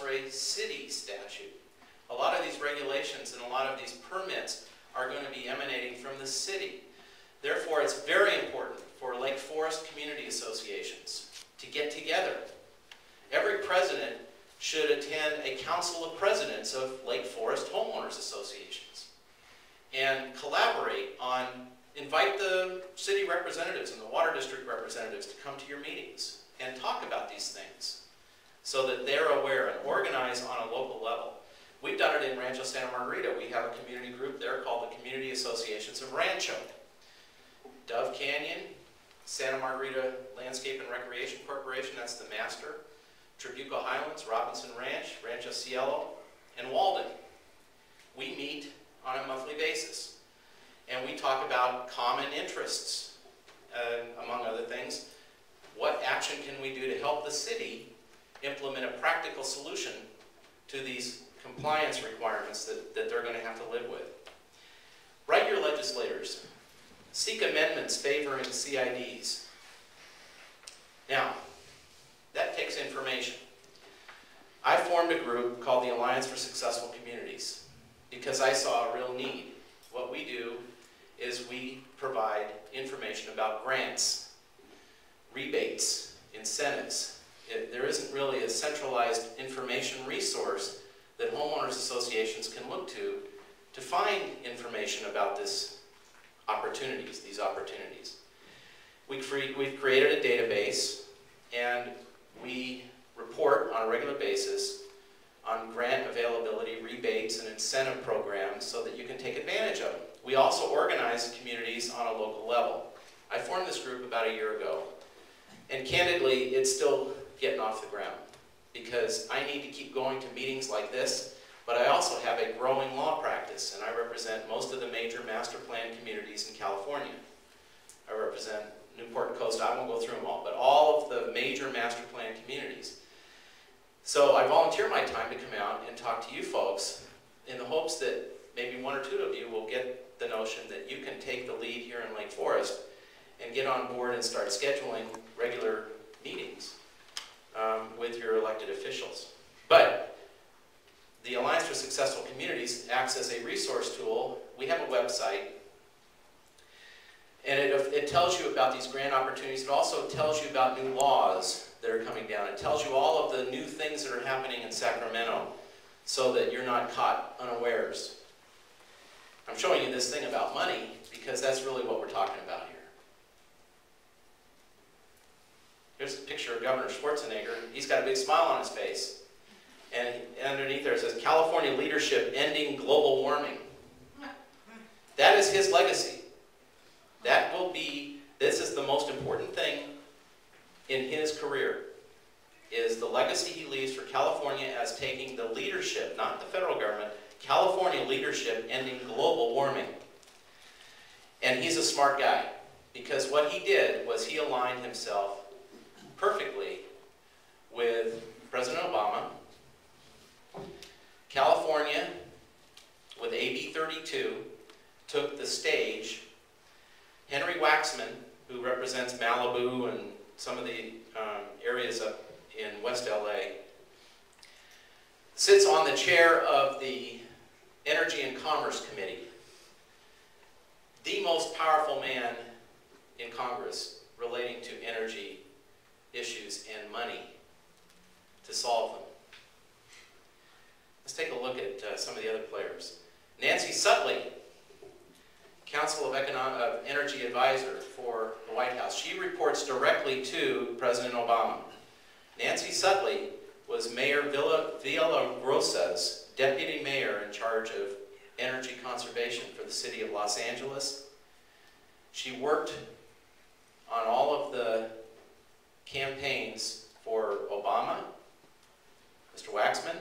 for a city statute. A lot of these regulations and a lot of these permits are going to be emanating from the city. Therefore, it's very important for Lake Forest community associations to get together. Every president should attend a council of presidents of Lake Forest homeowners associations and collaborate on, invite the city representatives and the water district representatives to come to your meetings and talk about these things so that they're aware and organize on a local level. We've done it in Rancho Santa Margarita. We have a community group there called the Community Associations of Rancho. Dove Canyon, Santa Margarita Landscape and Recreation Corporation, that's the master. Trabuco Highlands, Robinson Ranch, Rancho Cielo, and Walden. We meet on a monthly basis. And we talk about common interests, among other things. What action can we do to help the city implement a practical solution to these compliance requirements that they're going to have to live with? Write your legislators. Seek amendments favoring CIDs. Now, that takes information. I formed a group called the Alliance for Successful Communities because I saw a real need. What we do is we provide information about grants, rebates, incentives. There isn't really a centralized information resource that homeowners associations can look to find information about these opportunities. We've created a database, and we report on a regular basis on grant availability, rebates, and incentive programs so that you can take advantage of them. We also organize communities on a local level. I formed this group about a year ago, and candidly, it's still getting off the ground because I need to keep going to meetings like this, but I also have a growing law practice, and I represent most of the major master plan communities in California. I represent Newport and Coast. I won't go through them all, but all of the major master plan communities. So I volunteer my time to come out and talk to you folks in the hopes that maybe one or two of you will get the notion that you can take the lead here in Lake Forest and get on board and start scheduling regular meetings with your elected officials. But the Alliance for Successful Communities acts as a resource tool. We have a website, and it tells you about these grant opportunities. It also tells you about new laws that are coming down. It tells you all of the new things that are happening in Sacramento so that you're not caught unawares. I'm showing you this thing about money because that's really what we're talking about here. Here's a picture of Governor Schwarzenegger. He's got a big smile on his face. And underneath there it says, California leadership ending global warming. That is his legacy. That will be, this is the most important thing in his career, is the legacy he leaves for California as taking the leadership, not the federal government, California leadership ending global warming. And he's a smart guy, because what he did was he aligned himself perfectly with President Obama. California, with AB32, took the stage. Henry Waxman, who represents Malibu and some of the areas up in West LA, sits on the chair of the Energy and Commerce Committee, the most powerful man in Congress relating to energy issues and money to solve them. Let's take a look at some of the other players. Nancy Sutley, Council of Energy Advisor for the White House. She reports directly to President Obama. Nancy Sutley was Mayor Villagrosa's deputy mayor in charge of energy conservation for the city of Los Angeles. She worked on all of the campaigns for Obama, Mr. Waxman,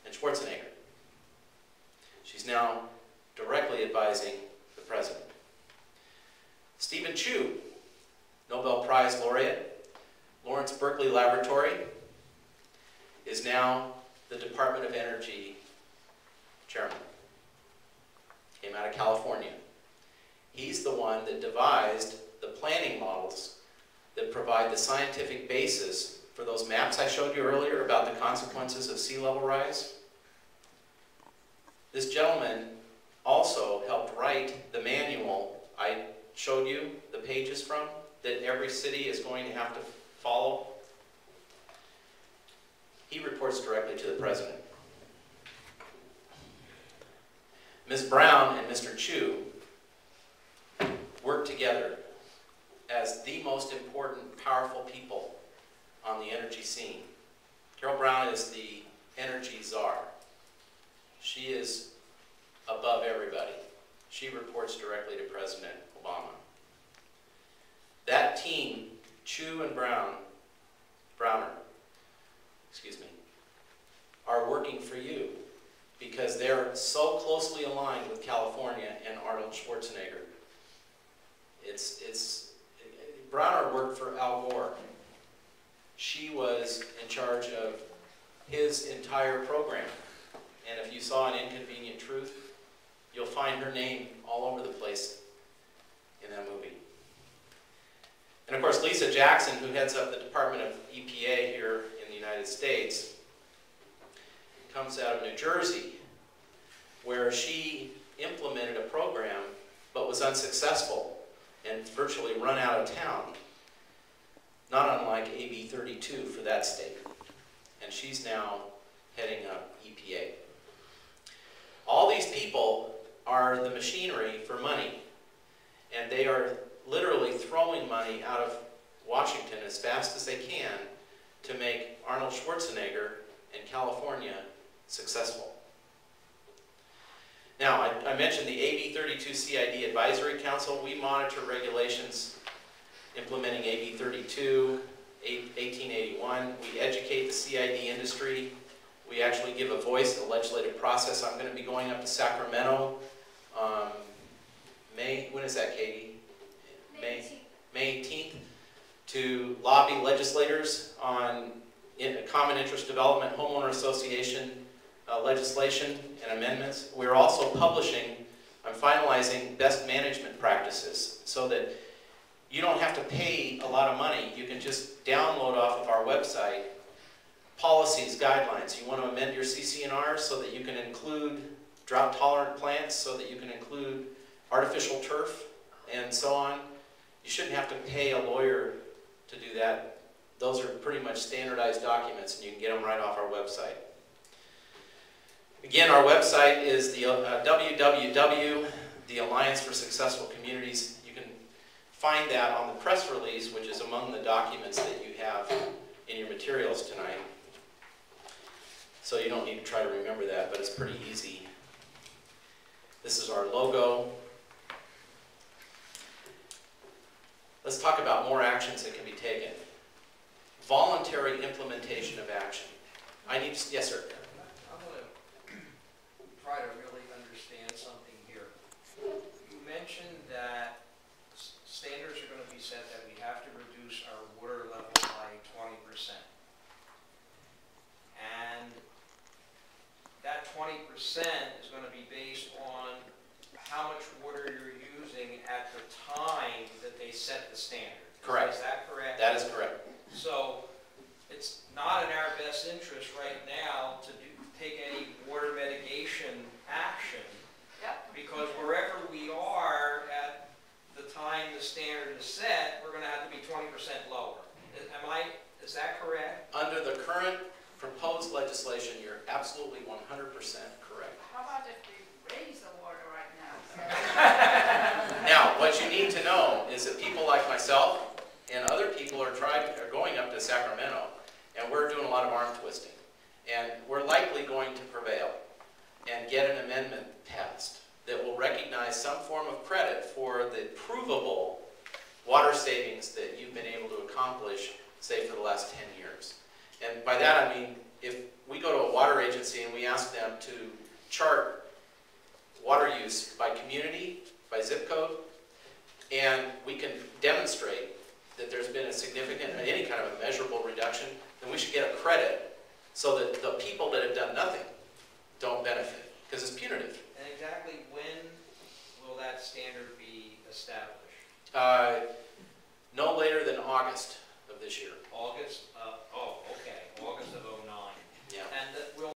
and Schwarzenegger. She's now directly advising the president. Stephen Chu, Nobel Prize laureate, Lawrence Berkeley Laboratory, is now the Department of Energy chairman. Came out of California. He's the one that devised the planning models that provide the scientific basis for those maps I showed you earlier about the consequences of sea level rise. This gentleman also helped write the manual I showed you the pages from that every city is going to have to follow. He reports directly to the president. Ms. Brown and Mr. Chu work together as the most important, powerful people on the energy scene. Carol Brown is the energy czar. She is above everybody. She reports directly to President Obama. That team, Chu and Browner, are working for you because they're so closely aligned with California and Arnold Schwarzenegger. Browner worked for Al Gore. She was in charge of his entire program. And if you saw An Inconvenient Truth, you'll find her name all over the place in that movie. And of course, Lisa Jackson, who heads up the Department of EPA here in the United States, comes out of New Jersey, where she implemented a program but was unsuccessful and virtually run out of town, not unlike AB32 for that state. And she's now heading up EPA. All these people are the machinery for money, and they are literally throwing money out of Washington as fast as they can to make Arnold Schwarzenegger and California successful. Now, I mentioned the AB32 CID Advisory Council. We monitor regulations implementing AB32, 1881. We educate the CID industry. We actually give a voice in the legislative process. I'm going to be going up to Sacramento May, when is that, Katie? May 18th, to lobby legislators on common interest development, homeowner association legislation and amendments. We're also publishing, I'm finalizing best management practices so that you don't have to pay a lot of money. You can just download off of our website policies, guidelines. You want to amend your CC&R so that you can include drought-tolerant plants, so that you can include artificial turf, and so on. You shouldn't have to pay a lawyer to do that. Those are pretty much standardized documents, and you can get them right off our website. Again, our website is the www, the Alliance for Successful Communities. You can find that on the press release, which is among the documents that you have in your materials tonight. So you don't need to try to remember that, but it's pretty easy. This is our logo. Let's talk about more actions that can be taken. Voluntary implementation of action. I need to, yes, sir. I'm going to try to really understand something here. You mentioned that standards are going to be set that we have to reduce our water level by 20%. And that 20% is going to be based on how much water you're using at the time that they set the standard. Correct. Is that correct? That is correct. So it's not in our best interest right now to take any water mitigation action. Yep. Because wherever we are at the time the standard is set, we're going to have to be 20% lower. Is that correct? Under the current proposed legislation, you're absolutely 100% correct. How about if we raise the water right now? Now, what you need to know is that people like myself and other people are going up to Sacramento, and we're doing a lot of arm twisting. And we're likely going to prevail and get an amendment passed that will recognize some form of credit for the provable water savings that you've been able to accomplish, say, for the last 10 years. And by that I mean, if we go to a water agency and we ask them to chart water use by community, by zip code, and we can demonstrate that there's been a significant, any kind of a measurable reduction, then we should get a credit so that the people that have done nothing don't benefit, because it's punitive. And exactly when will that standard be established? No later than August of this year. August, oh, okay, August of